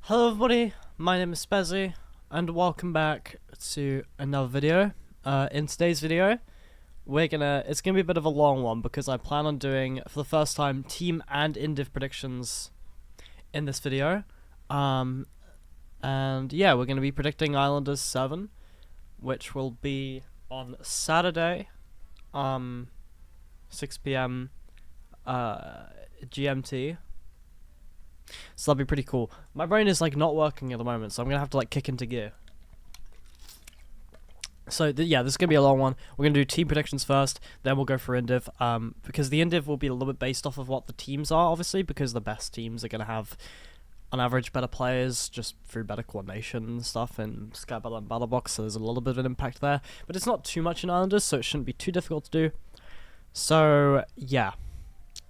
Hello everybody, my name is Spezzy, and welcome back to another video. In today's video, it's gonna be a bit of a long one because I plan on doing, for the first time, team and indiv predictions in this video. And yeah, we're gonna be predicting Islanders 7, which will be on Saturday, 6 p.m. GMT. So that'll be pretty cool. My brain is like not working at the moment, so I'm gonna have to like kick into gear. So yeah, this is gonna be a long one. We're gonna do team predictions first, then we'll go for indiv. Because the indiv will be a little bit based off of what the teams are, obviously, because the best teams are gonna have, on average, better players just through better coordination and stuff in Sky Battle and Battle Box. So there's a little bit of an impact there, but it's not too much in Islanders, so it shouldn't be too difficult to do. So yeah,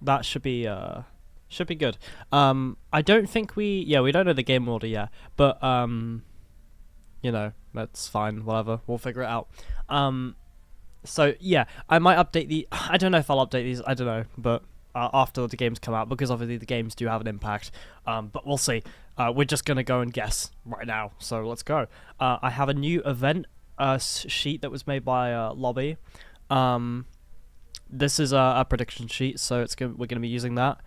that should be good. I don't think we don't know the game order yet, but you know, that's fine, whatever, we'll figure it out. So yeah, I might update I don't know if I'll update these, I don't know, but after the games come out, because obviously the games do have an impact, but we'll see. We're just gonna go and guess right now, so let's go. I have a new event sheet that was made by Lobby. This is a prediction sheet, so we're gonna be using that.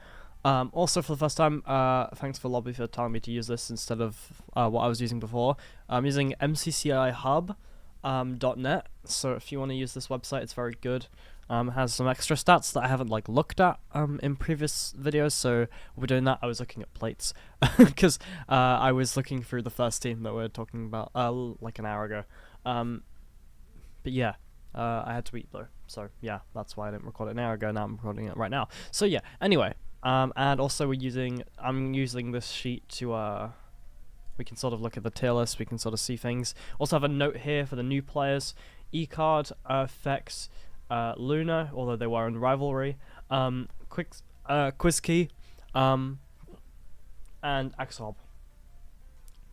Also, for the first time, thanks for Lobby for telling me to use this instead of what I was using before. I'm using mccihub.net, so if you want to use this website, it's very good. It has some extra stats that I haven't like looked at in previous videos, so we're doing that. I was looking at plates because I was looking through the first team that we are talking about like an hour ago. But yeah, I had to eat though, so yeah, that's why I didn't record it an hour ago. Now I'm recording it right now. So yeah, anyway. And also I'm using this sheet to, we can sort of look at the tier list, we can sort of see things. Also have a note here for the new players, Ecard, Fex, Luna, although they were in rivalry, Quizkey, and Axob.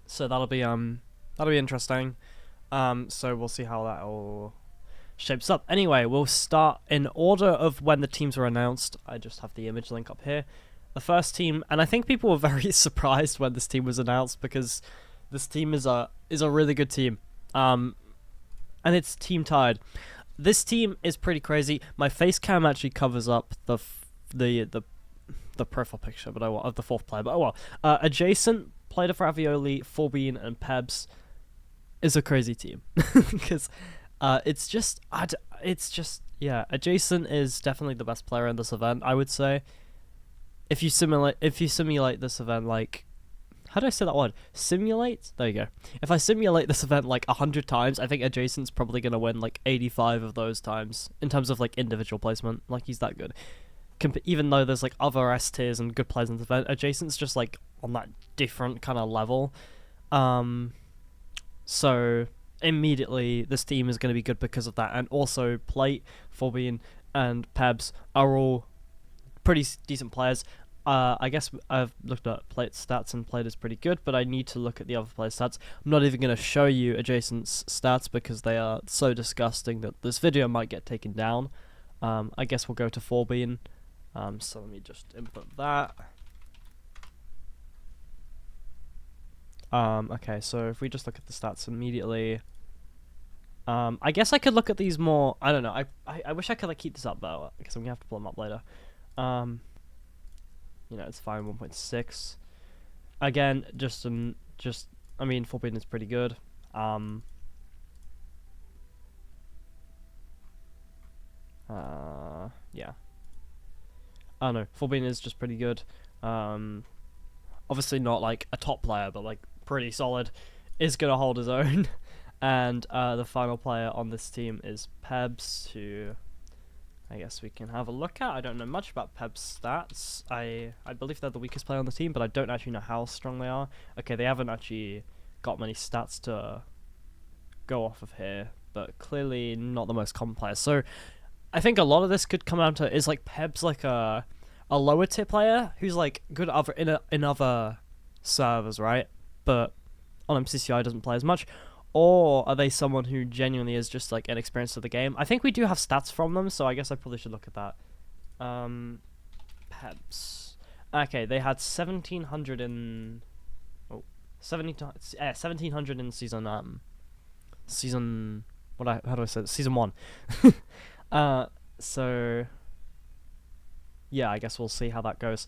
So that'll be interesting. So we'll see how that all shapes up. Anyway, we'll start in order of when the teams were announced. I just have the image link up here. The first team, and I think people were very surprised when this team was announced because this team is a really good team. And it's Team Tide. This team is pretty crazy. My face cam actually covers up the profile picture, but of the fourth player. But oh well. Adjacent, Plater for Ravioli, Forbeen, and Pebs is a crazy team because. It's just yeah. Adjacent is definitely the best player in this event, I would say. If you simulate this event, like, how do I say that word? Simulate? There you go. If I simulate this event like 100 times, I think Adjacent's probably gonna win like 85 of those times in terms of like individual placement. Like, he's that good. Even though there's like other S tiers and good players in this event, Adjacent's just like on that different kind of level. So immediately this team is going to be good because of that, and also Plate, Forbeen, and Pebs are all pretty decent players. I guess I've looked at Plate's stats, and Plate is pretty good, but I need to look at the other players' stats. I'm not even going to show you Adjacent's stats because they are so disgusting that this video might get taken down. I guess we'll go to Forbeen. So let me just input that. Okay, so if we just look at the stats immediately, I guess I could look at these more. I don't know. I wish I could like keep this up though, because I'm gonna have to pull them up later. You know, it's fine. 1.6. Again, I mean, Forbidden is pretty good. Yeah. I don't know. Forbidden is just pretty good. Obviously not like a top player, but like pretty solid. Is gonna hold his own. And the final player on this team is Pebs, who I guess we can have a look at. I don't know much about Pebs' stats. I believe they're the weakest player on the team, but I don't actually know how strong they are. Okay, they haven't actually got many stats to go off of here, but clearly not the most common player. So I think a lot of this could come down to, is like Pebs like a lower tier player who's like good in other servers, right? But on MCCI doesn't play as much. Or are they someone who genuinely is just like inexperienced to the game? I think we do have stats from them, so I guess I probably should look at that. Pebs. Okay, they had 1,700 and... Oh, 1700 in season how do I say it? Season 1. So yeah, I guess we'll see how that goes.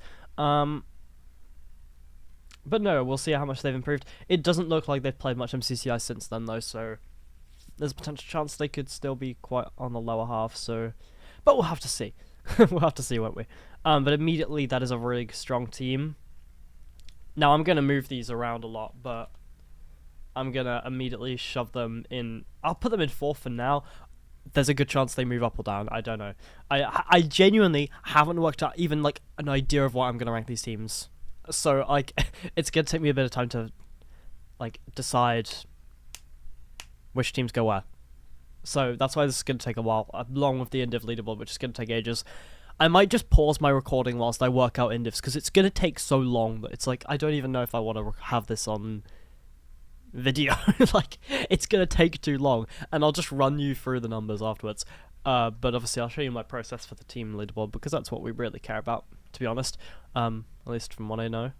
But no, we'll see how much they've improved. It doesn't look like they've played much MCCI since then, though, so there's a potential chance they could still be quite on the lower half, so... But we'll have to see. We'll have to see, won't we? But immediately, that is a really strong team. Now, I'm going to move these around a lot, but I'm going to immediately shove them in... I'll put them in 4th for now. There's a good chance they move up or down. I don't know. I genuinely haven't worked out even, like, an idea of what I'm going to rank these teams. So, like, it's going to take me a bit of time to, like, decide which teams go where. So that's why this is going to take a while, along with the Indiv leaderboard, which is going to take ages. I might just pause my recording whilst I work out Indivs, because it's going to take so long that it's like, I don't even know if I want to have this on video. Like, it's going to take too long, and I'll just run you through the numbers afterwards. But obviously I'll show you my process for the team leaderboard, because that's what we really care about, to be honest. At least from what I know.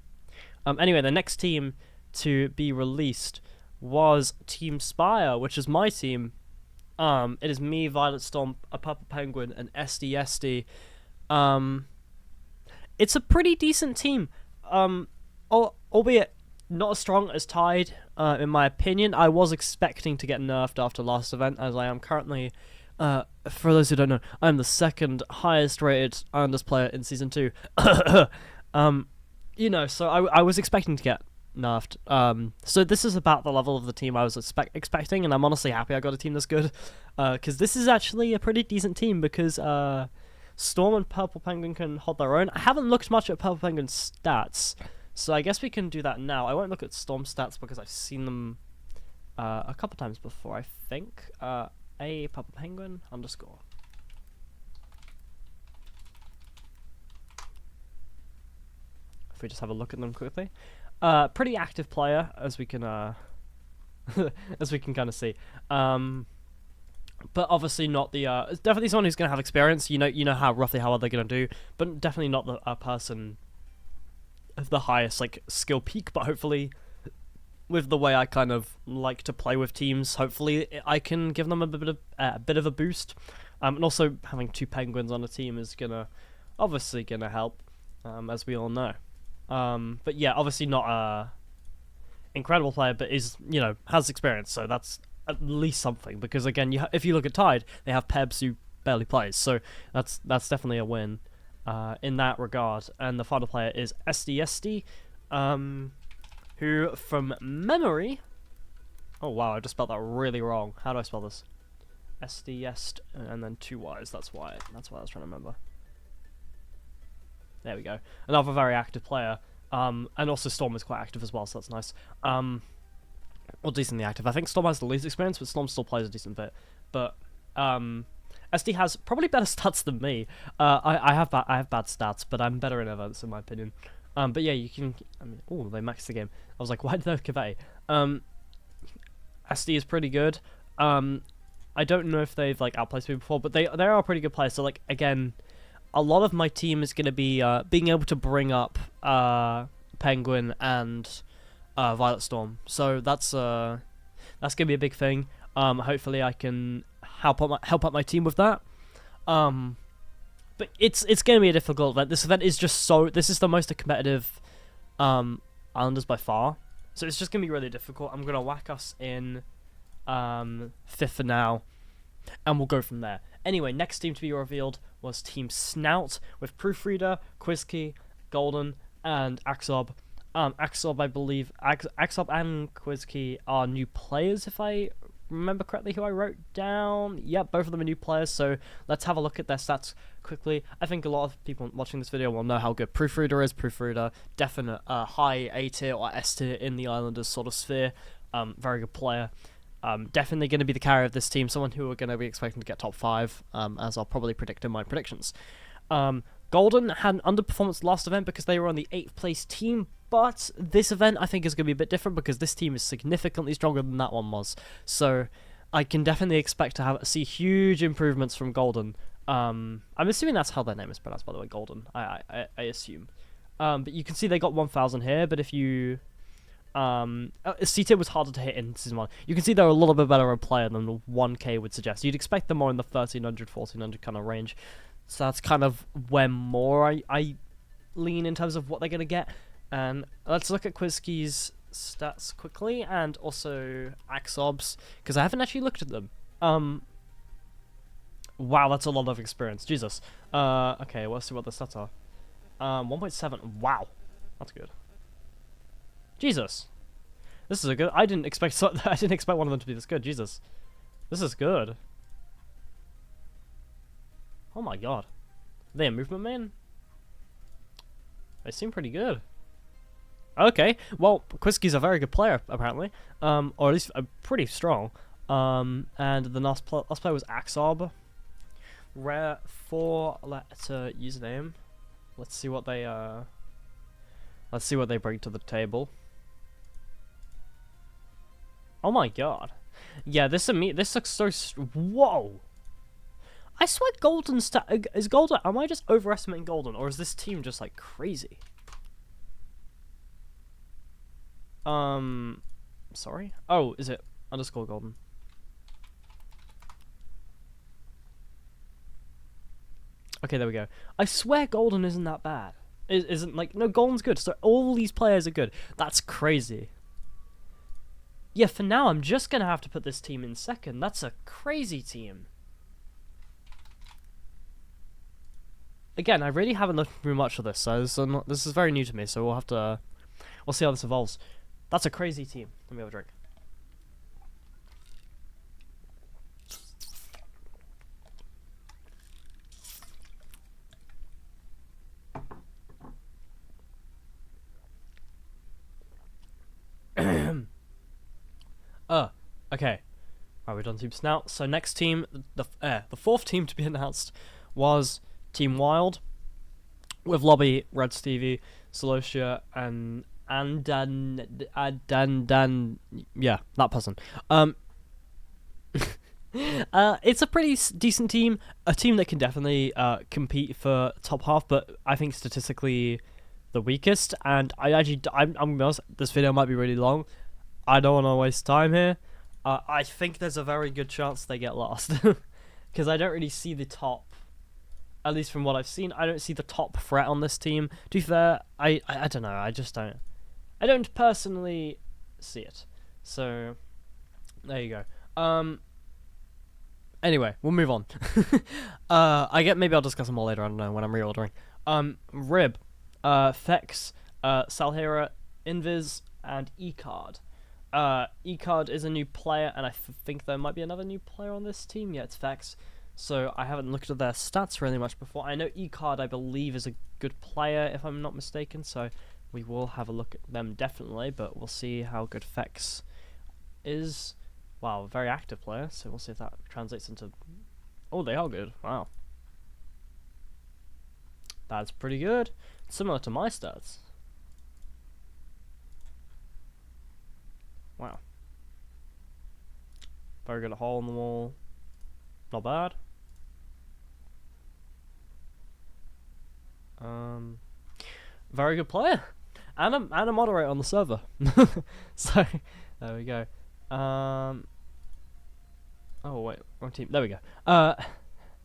Anyway, the next team to be released was Team Spire, which is my team. It is me, Violet Storm, a Purple Penguin, and SDSD. It's a pretty decent team. Albeit not as strong as Tide, in my opinion. I was expecting to get nerfed after last event, as I am currently... for those who don't know, I'm the 2nd highest rated Islanders player in Season 2. You know, so I was expecting to get nerfed. So this is about the level of the team I was expecting, and I'm honestly happy I got a team this good. Because this is actually a pretty decent team, because Storm and Purple Penguin can hold their own. I haven't looked much at Purple Penguin's stats, so I guess we can do that now. I won't look at Storm stats because I've seen them a couple times before, I think. A Purple Penguin _ If we just have a look at them quickly. Pretty active player, as we can as we can kind of see. But obviously not the definitely someone who's gonna have experience. You know how roughly how well they're gonna do, but definitely not the person of the highest like skill peak. But hopefully, with the way I kind of like to play with teams, hopefully I can give them a bit of a boost. And also having 2 Penguins on a team is obviously gonna help, as we all know. But yeah, obviously not a incredible player, but is, has experience, so that's at least something. Because again, if you look at Tide, they have Pebs who barely plays, so that's definitely a win in that regard. And the final player is SDSD, who from memory, oh wow, I just spelled that really wrong. How do I spell this? SDSD and then 2 Y's. That's why I was trying to remember. There we go. Another very active player. And also Storm is quite active as well, so that's nice. Or decently active. I think Storm has the least experience, but Storm still plays a decent bit. But SD has probably better stats than me. I have bad stats, but I'm better in events in my opinion. But yeah, you can. Oh, they maxed the game. I was like, why did they convey? SD is pretty good. I don't know if they've like outplaced me before, but they are a pretty good player. So like again, a lot of my team is going to be being able to bring up Penguin and Violet Storm. So that's going to be a big thing. Hopefully I can help out my team with that. But it's going to be a difficult event. This event is just this is the most competitive Islanders by far. So it's just going to be really difficult. I'm going to whack us in 5th for now, and we'll go from there. Anyway, next team to be revealed was Team Snout with Proofreader, Quizkey, Golden, and Axob. Axob, I believe, Axob and Quizkey are new players, if I remember correctly who I wrote down. Yep, both of them are new players, so let's have a look at their stats quickly. I think a lot of people watching this video will know how good Proofreader is. Proofreader, definite high A tier or S tier in the Islanders sort of sphere. Very good player. Definitely going to be the carrier of this team, someone who we're going to be expecting to get top 5, as I'll probably predict in my predictions. Golden had an underperformance last event because they were on the 8th place team, but this event I think is going to be a bit different because this team is significantly stronger than that one was. So I can definitely expect to see huge improvements from Golden. I'm assuming that's how their name is pronounced, by the way, Golden. I assume. But you can see they got 1,000 here, but if you C-tier was harder to hit in Season 1. You can see they're a little bit better a player than the 1k would suggest. You'd expect them more in the 1300, 1400 kind of range. So that's kind of where more I lean in terms of what they're going to get. And let's look at Quizkey's stats quickly, and also Axob's, because I haven't actually looked at them. Wow, that's a lot of experience. Jesus. Okay, let's see what the stats are. 1.7. Wow. That's good. Jesus. This is a good... I didn't expect one of them to be this good. Jesus. This is good. Oh my god. Are they a movement main? They seem pretty good. Okay, well, Quizkey's a very good player, apparently. Or at least pretty strong. And the last player was Axob. Rare 4-letter username. Let's see what they bring to the table. Oh my god. Yeah, this looks so... Whoa! I swear Golden is Golden... Am I just overestimating Golden, or is this team just, like, crazy? Sorry? Oh, is it underscore Golden? Okay, there we go. I swear Golden isn't that bad. Isn't, like... No, Golden's good, so all these players are good. That's crazy. Yeah, for now, I'm just going to have to put this team in second. That's a crazy team. Again, I really haven't looked through much of this, so this is very new to me, so we'll have to... We'll see how this evolves. That's a crazy team. Let me have a drink. Okay. Right, we've done teams now. So next team, the fourth team to be announced was Team Wild, with Lobby, Red Stevie, Celosia, and yeah, that person. It's a pretty decent team, a team that can definitely compete for top half, but I think statistically the weakest. And I'm gonna be honest, this video might be really long. I don't want to waste time here. I think there's a very good chance they get lost, because I don't really see the top. At least from what I've seen, I don't see the top threat on this team. To be fair, I don't know. I just don't. I don't personally see it. So there you go. Anyway, we'll move on. Maybe I'll discuss them all later. I don't know when I'm reordering. Rib, Fex, Salhira, Invis, and Ecard. Ecard is a new player, and I think there might be another new player on this team. Yeah, it's Fex. So I haven't looked at their stats really much before. I know Ecard, I believe, is a good player, if I'm not mistaken. So we will have a look at them definitely, but we'll see how good Fex is. Wow, very active player. So we'll see if that translates into... Oh, they are good. Wow. That's pretty good. Similar to my stats. Wow. Very good at hole in the wall. Not bad. Very good player. And a moderator on the server. So, there we go. Oh, wait. Wrong team. There we go.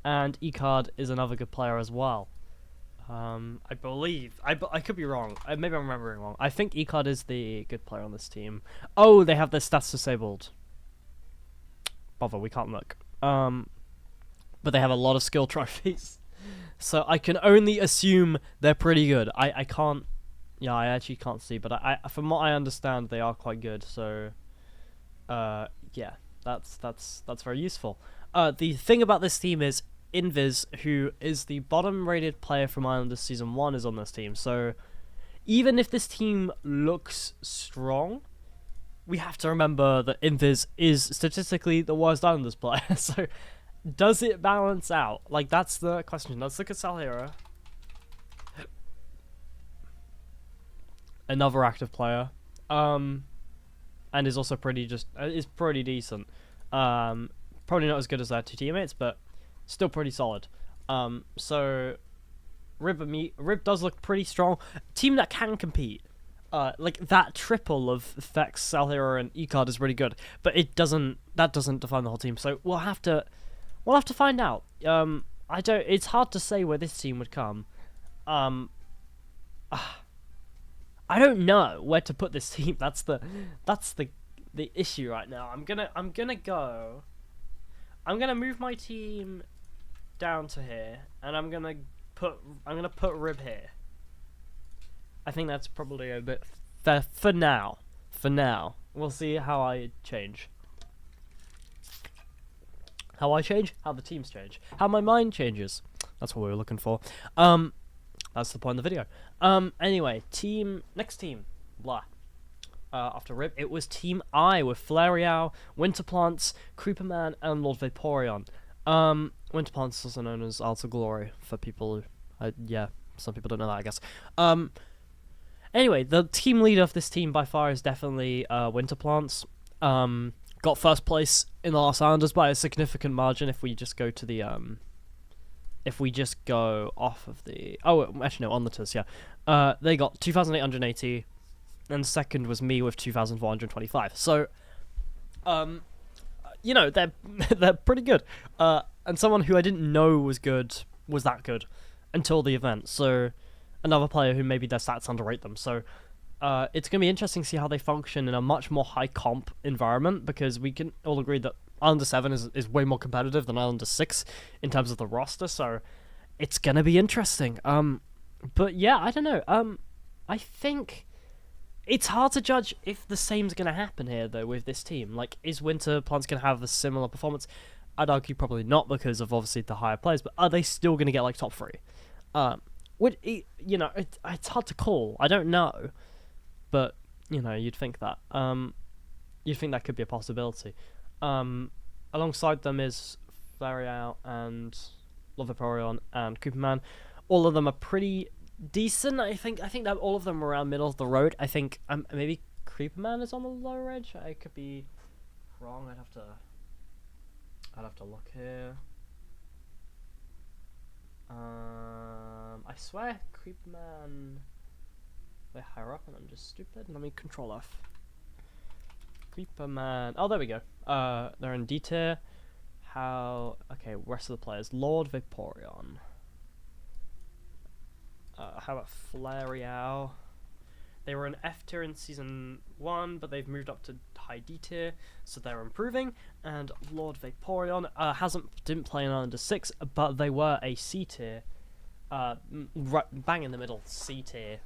And Ecard is another good player as well. I believe. I could be wrong. Maybe I'm remembering wrong. I think Ecard is the good player on this team. Oh, they have their stats disabled. Bother, we can't look. But they have a lot of skill trophies. So I can only assume they're pretty good. I can't... Yeah, I actually can't see. But from what I understand, they are quite good. So, yeah, that's very useful. The thing about this team is Invis, who is the bottom-rated player from Islanders Season 1, is on this team. So even if this team looks strong, we have to remember that Invis is statistically the worst Islanders player. So does it balance out? Like, that's the question. Let's look at Salhira. Another active player. And is also pretty decent. Probably not as good as their two teammates, but still pretty solid. So Rib does look pretty strong. Team that can compete. like that triple of Vex, Salhira, and Ecard is really good, but that doesn't define the whole team. So we'll have to find out. I don't. It's hard to say where this team would come. Um, I don't know where to put this team. That's the issue right now. I'm gonna go. I'm gonna move my team down to here, and I'm gonna put Rib here. I think that's probably a bit fair for now. For now, we'll see how I change. How I change, how the teams change, how my mind changes. That's what we were looking for. That's the point of the video. Anyway, next team, blah. After Rib, it was Team I with Flareow, Winterplants, Creeperman, and Lord Vaporeon. Winterplants is also known as Alta Glory for people who, yeah, some people don't know that, I guess. Anyway, the team leader of this team by far is definitely Winterplants. Got first place in the Last Islanders by a significant margin. If we just go to the if we just go off of the actually no, on the TIS, yeah. They got 2,880, and second was me with 2,425. So, you know, they're pretty good. And someone who I didn't know was that good until the event. So, another player who maybe their stats underrate them. So, it's going to be interesting to see how they function in a much more high comp environment, because we can all agree that Islander 7 is way more competitive than Islander 6 in terms of the roster, so it's going to be interesting. But yeah, I don't know. I think it's hard to judge if the same's going to happen here, though, with this team. Like, is Winterplants going to have a similar performance? I'd argue probably not, because of obviously the higher players, but are they still going to get, like, top 3? You know, it's hard to call. I don't know. But, you know, you'd think that. You'd think that could be a possibility. Alongside them is Flareow and Lord Vaporeon and Creeperman. All of them are pretty decent. I think that all of them are around middle of the road. I think maybe Creeperman is on the lower edge. I could be wrong. I'd have to look here. I swear Creeperman way higher up, and I'm just stupid. Let me Control F. Creeperman. Oh, there we go. They're in D tier. Okay, rest of the players. Lord Vaporeon. How about Flareow? They were in F tier in season 1, but they've moved up to high D tier, so they're improving. And Lord Vaporeon didn't play in Islander 6, but they were a C tier, right bang in the middle, C tier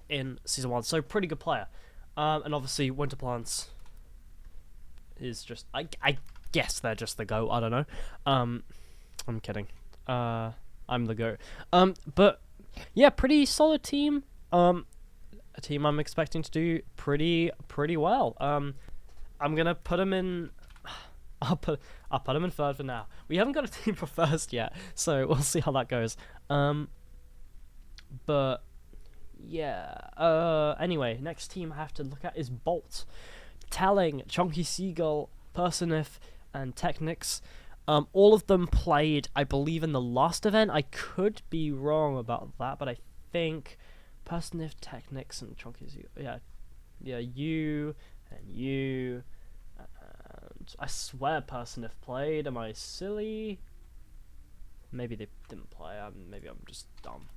in season 1. So pretty good player. And obviously Winterplants is just I guess they're just the GOAT. I don't know. I'm kidding. I'm the GOAT. But yeah, pretty solid team. A team I'm expecting to do pretty well. I'm gonna put them in. I'll put them in third for now. We haven't got a team for first yet, so we'll see how that goes. But yeah. Anyway, next team I have to look at is Bolt, Telling, Chunky Seagull, Personif, and Technics. All of them played, I believe, in the last event. I could be wrong about that, but I think Personif, Technics, and Chunky Seagull. Yeah, you and you. And I swear Personif played. Am I silly? Maybe they didn't play. Maybe I'm just dumb.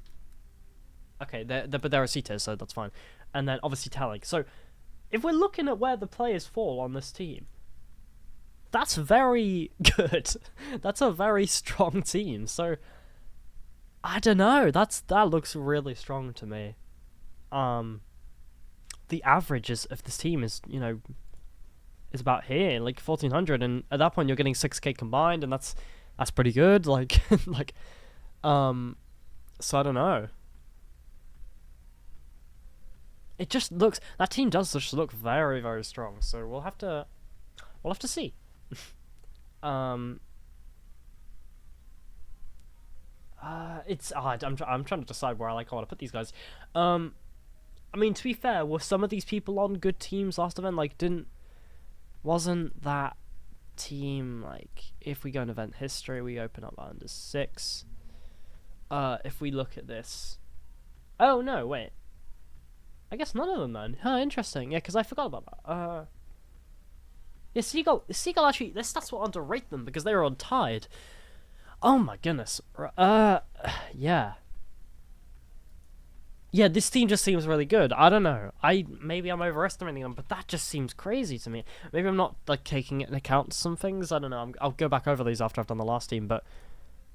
Okay, but they're a C tier, so that's fine. And then obviously Telling. So if we're looking at where the players fall on this team, that's very good. That's a very strong team. So I don't know. That looks really strong to me. The averages of this team is, you know, is about here, like 1,400, and at that point you're getting 6k combined, and that's pretty good. Like, so I don't know. It just looks, that team does just look very, very strong. So we'll have to see. It's I'm trying to decide where I want to put these guys. I mean, to be fair, were some of these people on good teams last event? Like, wasn't that team, like, if we go in event history, we open up under 6. If we look at this, oh no, wait. I guess none of them then. Huh, interesting. Yeah, because I forgot about that. Yeah, Seagull actually, their stats will underrate them because they were on tied. Oh my goodness. Yeah. Yeah, this team just seems really good. I don't know. Maybe I'm overestimating them, but that just seems crazy to me. Maybe I'm not like taking into account some things. I don't know. I'll go back over these after I've done the last team, but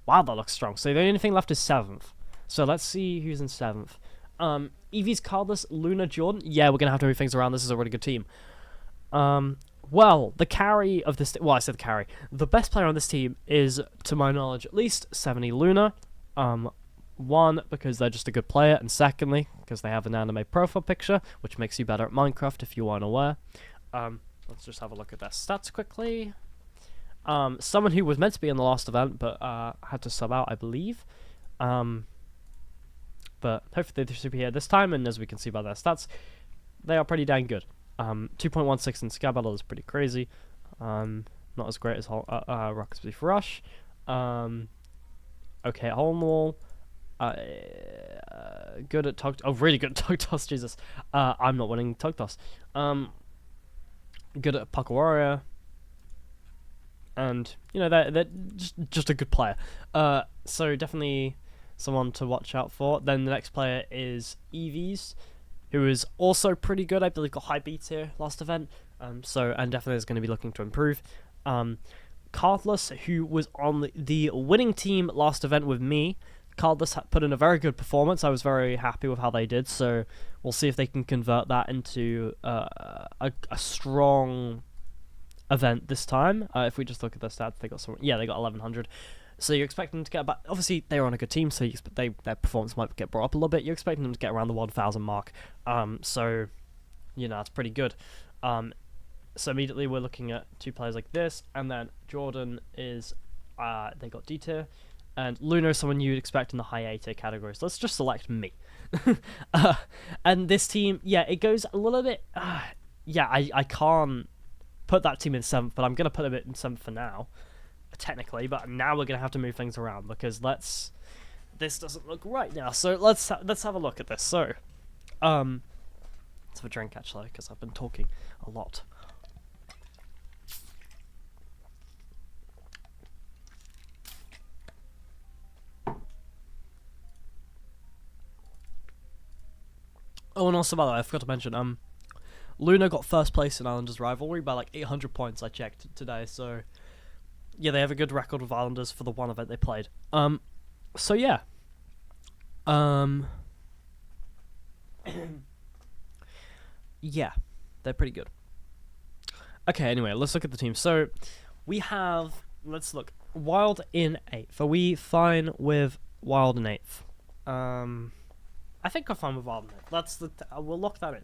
wow, that looks strong. So the only thing left is 7th. So let's see who's in 7th. Eevees, Cardless, Luna, Jordan. Yeah, we're gonna have to move things around. This is a really good team. Well, the carry of this... Well, I said the carry. The best player on this team is, to my knowledge, at least 70 Luna. One, because they're just a good player, and secondly, because they have an anime profile picture, which makes you better at Minecraft if you aren't aware. Let's just have a look at their stats quickly. Someone who was meant to be in the last event, but had to sub out, I believe. But hopefully they should be here this time, and as we can see by their stats, they are pretty dang good. 2.16 in Sky Battle is pretty crazy. Not as great as Rocket Beef Rush. Okay, Hole in the Wall. Good at Tug... Oh, really good at Tug Toss, Jesus. I'm not winning Tug Toss. Good at Puck Warrior. And, you know, they're just a good player. So definitely someone to watch out for. Then the next player is Eevees, who is also pretty good. I believe got high beats here last event. And definitely is going to be looking to improve. Cardless, who was on the winning team last event with me. Cardless put in a very good performance. I was very happy with how they did, so we'll see if they can convert that into a strong event this time. If we just look at their stats, they got they got 1100. So you're expecting them to get about... Obviously, they were on a good team, so their performance might get brought up a little bit. You're expecting them to get around the 1,000 mark. So, you know, that's pretty good. So immediately we're looking at 2 players like this, and then Jordan is... they got D tier. And Luna is someone you'd expect in the high A tier category. So let's just select me. And this team, yeah, it goes a little bit... yeah, I can't put that team in 7th, but I'm going to put it in 7th for now, technically. But now we're going to have to move things around because this doesn't look right now. So let's have a look at this. So, let's have a drink, actually, because I've been talking a lot. Oh, and also, by the way, I forgot to mention, Luna got first place in Islanders Rivalry by like 800 points, I checked today, so yeah, they have a good record with Islanders for the one event they played. So yeah. Yeah, they're pretty good. Okay, anyway, let's look at the team. So, we have, let's look, Wild in 8th. Are we fine with Wild in 8th? I think I'm fine with Wild in 8th. We'll lock that in.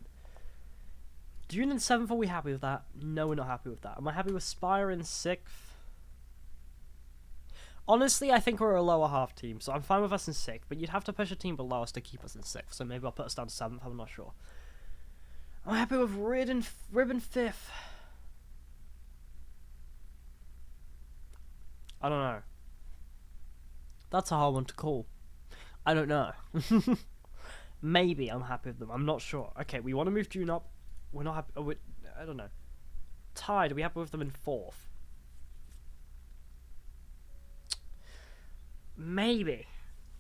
Dune in 7th, are we happy with that? No, we're not happy with that. Am I happy with Spire in 6th? Honestly, I think we're a lower half team, so I'm fine with us in 6th, but you'd have to push a team below us to keep us in 6th, so maybe I'll put us down to 7th, I'm not sure. I'm happy with Ribbon 5th. I don't know. That's a hard one to call. I don't know. Maybe I'm happy with them. I'm not sure. Okay, we want to move June up. We're not happy. Oh, I don't know. Tide, are we happy with them in 4th? Maybe.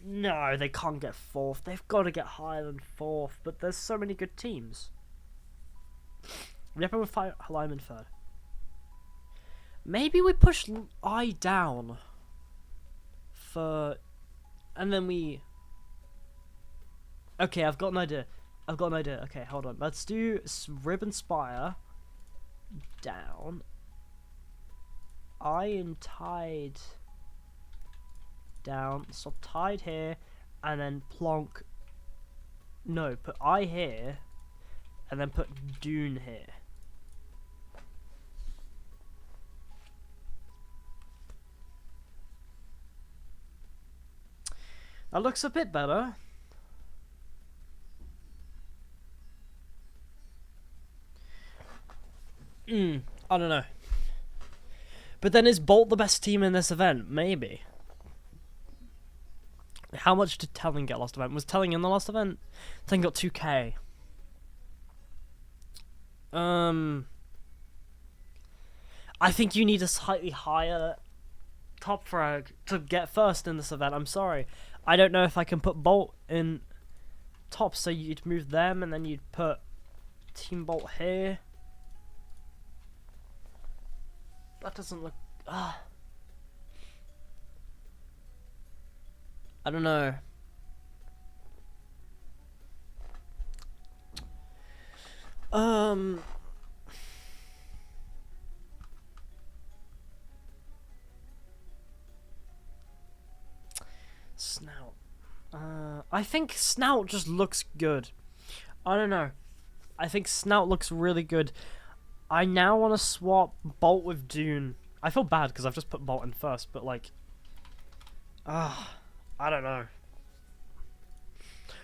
No, they can't get 4th. They've got to get higher than 4th. But there's so many good teams. We happy with Lyman 3rd. Maybe we push I down. And then we... Okay, I've got an idea. Okay, hold on. Let's do Ribbon Spire down. I and Tide down. So Tide here, and then Plonk. No, put I here, and then put Dune here. That looks a bit better. I don't know. But then is Bolt the best team in this event? Maybe. How much did Telling get last event? Was Telling in the last event? Telling got 2k. I think you need a slightly higher top frag to get first in this event. I'm sorry. I don't know if I can put Bolt in top, so you'd move them and then you'd put Team Bolt here. That doesn't look... I don't know. Snout. I think Snout just looks good. I don't know. I think Snout looks really good. I now want to swap Bolt with Dune. I feel bad because I've just put Bolt in first, but like... I don't know.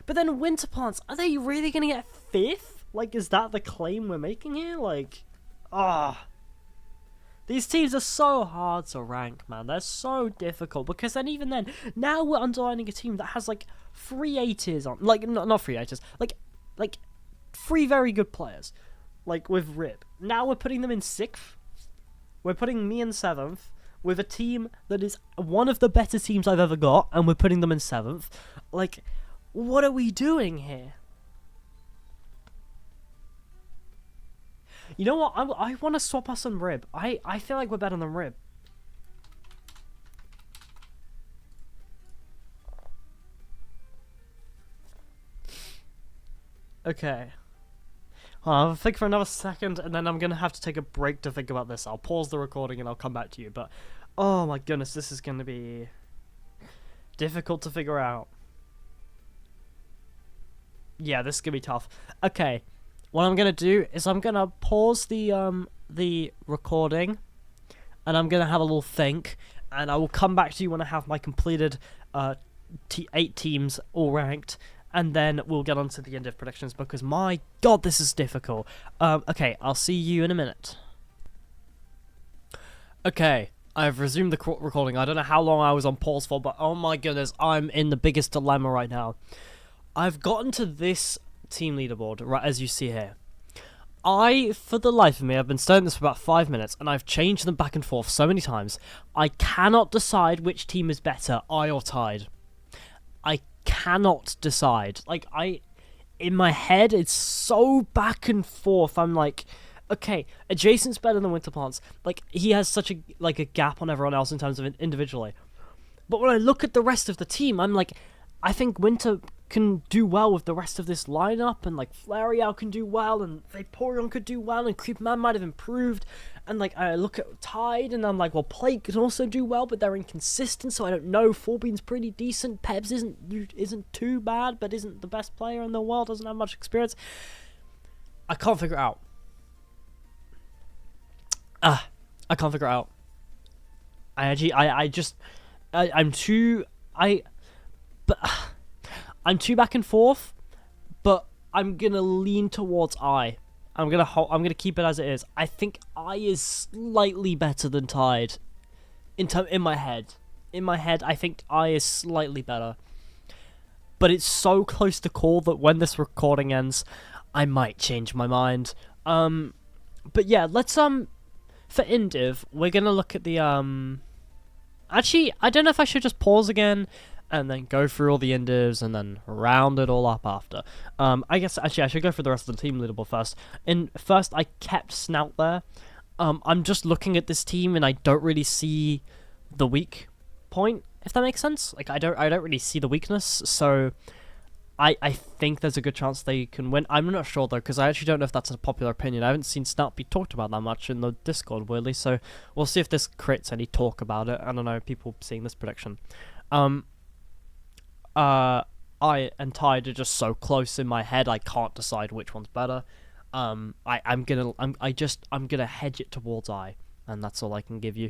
But then Winter Plants, are they really going to get 5th? Like, is that the claim we're making here? Like, these teams are so hard to rank, man. They're so difficult because then even then, now we're underlining a team that has like 3 A tiers on, like not 3 A tiers, like 3 very good players, like with Rip. Now we're putting them in 6th. We're putting me in 7th with a team that is one of the better teams I've ever got, and we're putting them in 7th. Like, what are we doing here? You know what? I want to swap us on Rib. I feel like we're better than Rib. Okay. I'll think for another second, and then I'm going to have to take a break to think about this. I'll pause the recording, and I'll come back to you. But, oh my goodness, this is going to be difficult to figure out. Yeah, this is going to be tough. Okay. What I'm going to do is I'm going to pause the recording, and I'm going to have a little think, and I will come back to you when I have my completed 8 teams all ranked, and then we'll get on to the end of predictions, because my god, this is difficult. Okay, I'll see you in a minute. Okay, I've resumed the recording. I don't know how long I was on pause for, but oh my goodness, I'm in the biggest dilemma right now. I've gotten to this team leaderboard, right as you see here. For the life of me, I've been studying this for about 5 minutes, and I've changed them back and forth so many times. I cannot decide which team is better, I or Tide. I cannot decide. Like, in my head, it's so back and forth. I'm like, okay, Adjacent's better than Winter Plants. Like, he has such a gap on everyone else in terms of individually. But when I look at the rest of the team, I'm like, I think Winter can do well with the rest of this lineup, and like Flareow can do well, and Vaporeon could do well, and Creepman might have improved, and like I look at Tide and I'm like, well, Plague can also do well, but they're inconsistent, so I don't know. Fullbean's pretty decent, Pebs isn't too bad, but isn't the best player in the world, doesn't have much experience. I can't figure it out. I can't figure it out. I'm too back and forth, but I'm gonna lean towards I. I'm gonna keep it as it is. I think I is slightly better than Tide. In my head. In my head, I think I is slightly better. But it's so close to call that when this recording ends, I might change my mind. But yeah, let's for Indiv, we're gonna look at the Actually, I don't know if I should just pause again and then go through all the Indivs and then round it all up after. I guess, actually, I should go through the rest of the team leaderboard first. First, I kept Snout there. I'm just looking at this team and I don't really see the weak point, if that makes sense. Like, I don't really see the weakness, so I think there's a good chance they can win. I'm not sure, though, because I actually don't know if that's a popular opinion. I haven't seen Snout be talked about that much in the Discord, weirdly, so we'll see if this creates any talk about it. I don't know, people seeing this prediction. I and Tide are just so close in my head, I can't decide which one's better. I'm gonna hedge it towards I, and that's all I can give you.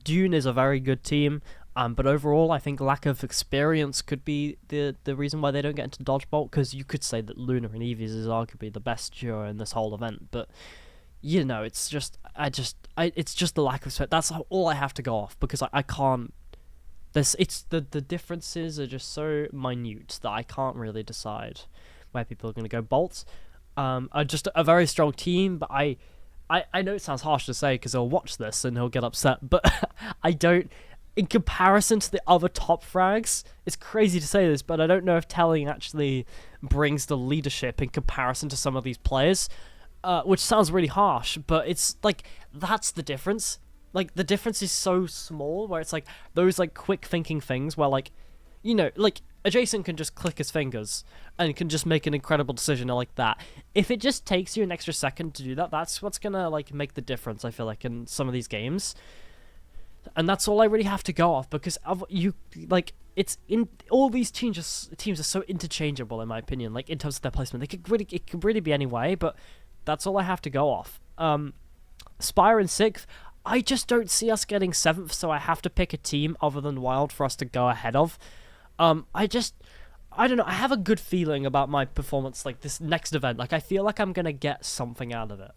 Dune is a very good team, but overall, I think lack of experience could be the reason why they don't get into Dodgeball, because you could say that Luna and Eevees is arguably the best duo in this whole event, but you know, it's just the lack of experience. That's all I have to go off, because I can't. The differences are just so minute that I can't really decide where people are going to go. Bolts, Just a very strong team, but I know it sounds harsh to say because he'll watch this and he'll get upset, but I don't. In comparison to the other top frags, it's crazy to say this, but I don't know if Telling actually brings the leadership in comparison to some of these players, which sounds really harsh, but it's like that's the difference. Like the difference is so small, where it's like those like quick thinking things, where like, you know, like Adjacent can just click his fingers and can just make an incredible decision like that. If it just takes you an extra second to do that, that's what's gonna like make the difference. I feel like in some of these games. And that's all I really have to go off, because you like it's in all these teams are so interchangeable in my opinion, like in terms of their placement. It could really be any way, but that's all I have to go off. Spire in 6th, I just don't see us getting 7th, so I have to pick a team other than Wild for us to go ahead of. I don't know, I have a good feeling about my performance like this next event. Like I feel like I'm gonna get something out of it.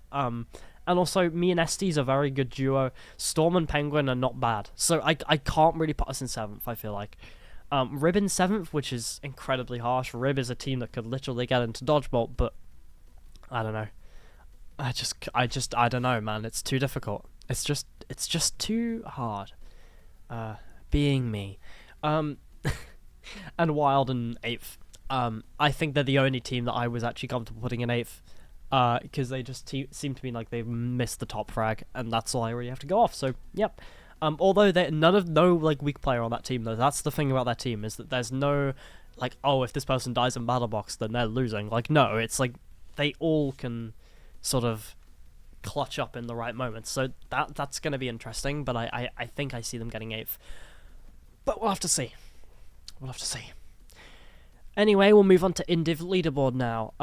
And also, me and Estes are a very good duo. Storm and Penguin are not bad. So I can't really put us in 7th, I feel like. Rib in 7th, which is incredibly harsh. Rib is a team that could literally get into Dodgeball, but I don't know. I don't know, man. It's too difficult. It's just too hard. Being me. And Wild in 8th. I think they're the only team that I was actually comfortable putting in 8th. Because they just seem to be like they've missed the top frag, and that's all I really have to go off. So, yep. Although no like weak player on that team though. That's the thing about that team, is that there's no like, oh, if this person dies in Battle Box, then they're losing. Like, no, it's like they all can sort of clutch up in the right moments. So that's gonna be interesting. But I think I see them getting 8th. But we'll have to see. We'll have to see. Anyway, we'll move on to Indiv leaderboard now.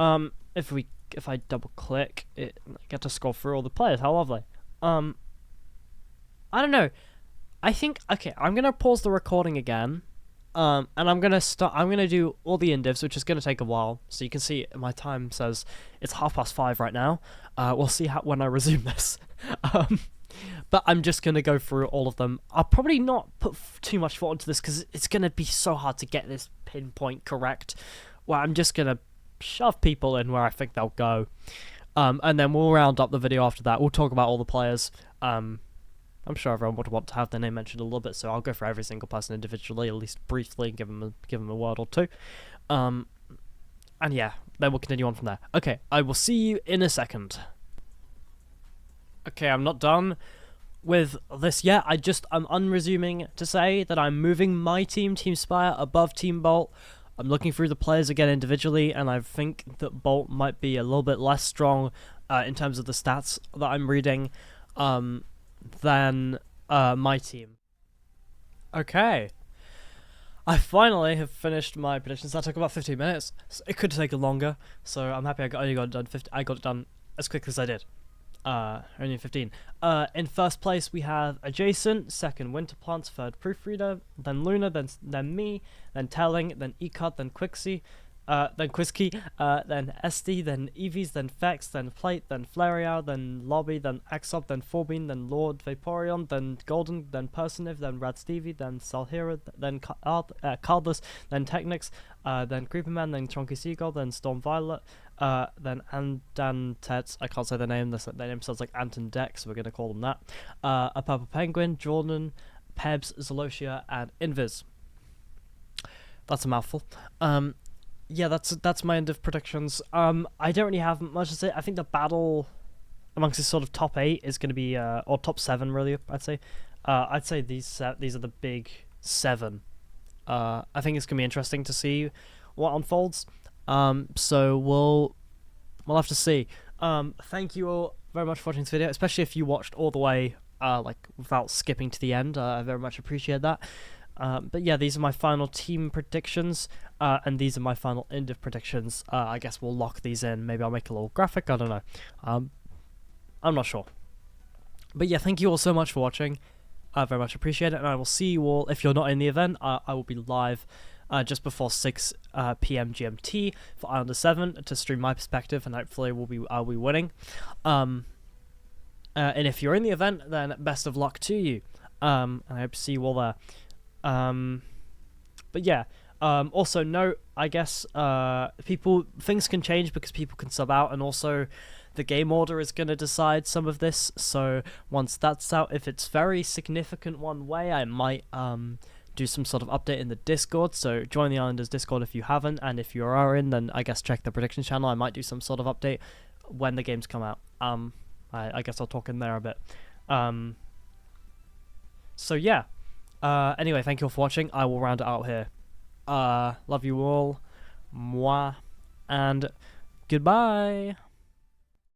If I double click it, I get to scroll through all the players. How lovely. I don't know. I think, okay, I'm gonna pause the recording again. And I'm gonna do all the indivs, which is gonna take a while. So you can see my time says it's 5:30 right now. We'll see when I resume this. But I'm just gonna go through all of them. I'll probably not put too much thought into this because it's gonna be so hard to get this pinpoint correct. Well, I'm just gonna shove people in where I think they'll go, and then we'll round up the video after that. We'll talk about all the players. I'm sure everyone would want to have their name mentioned a little bit, so I'll go for every single person individually, at least briefly, and give them a word or two. And yeah, then we'll continue on from there. Okay, I will see you in a second. Okay, I'm not done with this yet. I'm unresuming to say that I'm moving my team, Team Spire, above Team Bolt. I'm looking through the players again individually, and I think that Bolt might be a little bit less strong in terms of the stats that I'm reading than my team. Okay. I finally have finished my predictions. That took about 15 minutes. So it could take longer, so I'm happy I got it done. I got it done as quick as I did. Only 15. In first place we have Adjacent, second Winterplants, third Proofreader, then Luna, then me, then Telling, then Ecart, then Quixie, then Quizkey, then Esty, then Eevees, then Fex, then Plate, then Flareow, then Lobby, then Axop, then Forbeen, then Lord Vaporeon, then Golden, then Personive, then Rad Stevie, then Salhira, then Cardless, then Technics, then Creeperman, then Chonky Seagull, then Storm Violet, then Andan Tets, I can't say their name, their name sounds like Anton Deck, so we're going to call them that, a Purple Penguin, Jordan, Pebs, Zolosia, and Invis. That's a mouthful. Yeah, that's my end of predictions. I don't really have much to say. I think the battle amongst this sort of top 8 is going to be, or top 7 really, I'd say. I'd say these are the big 7. I think it's going to be interesting to see what unfolds. So we'll have to see. Thank you all very much for watching this video, especially if you watched all the way, like without skipping to the end. I very much appreciate that. But yeah, these are my final team predictions, and these are my final end of predictions. I guess we'll lock these in. Maybe I'll make a little graphic, I don't know. I'm not sure. But yeah, thank you all so much for watching. I very much appreciate it, and I will see you all, if you're not in the event, I will be live just before 6 p.m. GMT for Islander 7 to stream my perspective, and hopefully I'll be winning. And if you're in the event, then best of luck to you. And I hope to see you all there. But yeah, Also note, I guess, things can change because people can sub out, and also the game order is going to decide some of this. So once that's out, if it's very significant one way, I might do some sort of update in the Discord. So join the Islanders Discord if you haven't, and if you are in, then I guess check the predictions channel. I might do some sort of update when the games come out. I guess I'll talk in there a bit. So yeah. Anyway, thank you all for watching. I will round it out here. Love you all. Mwah. And goodbye.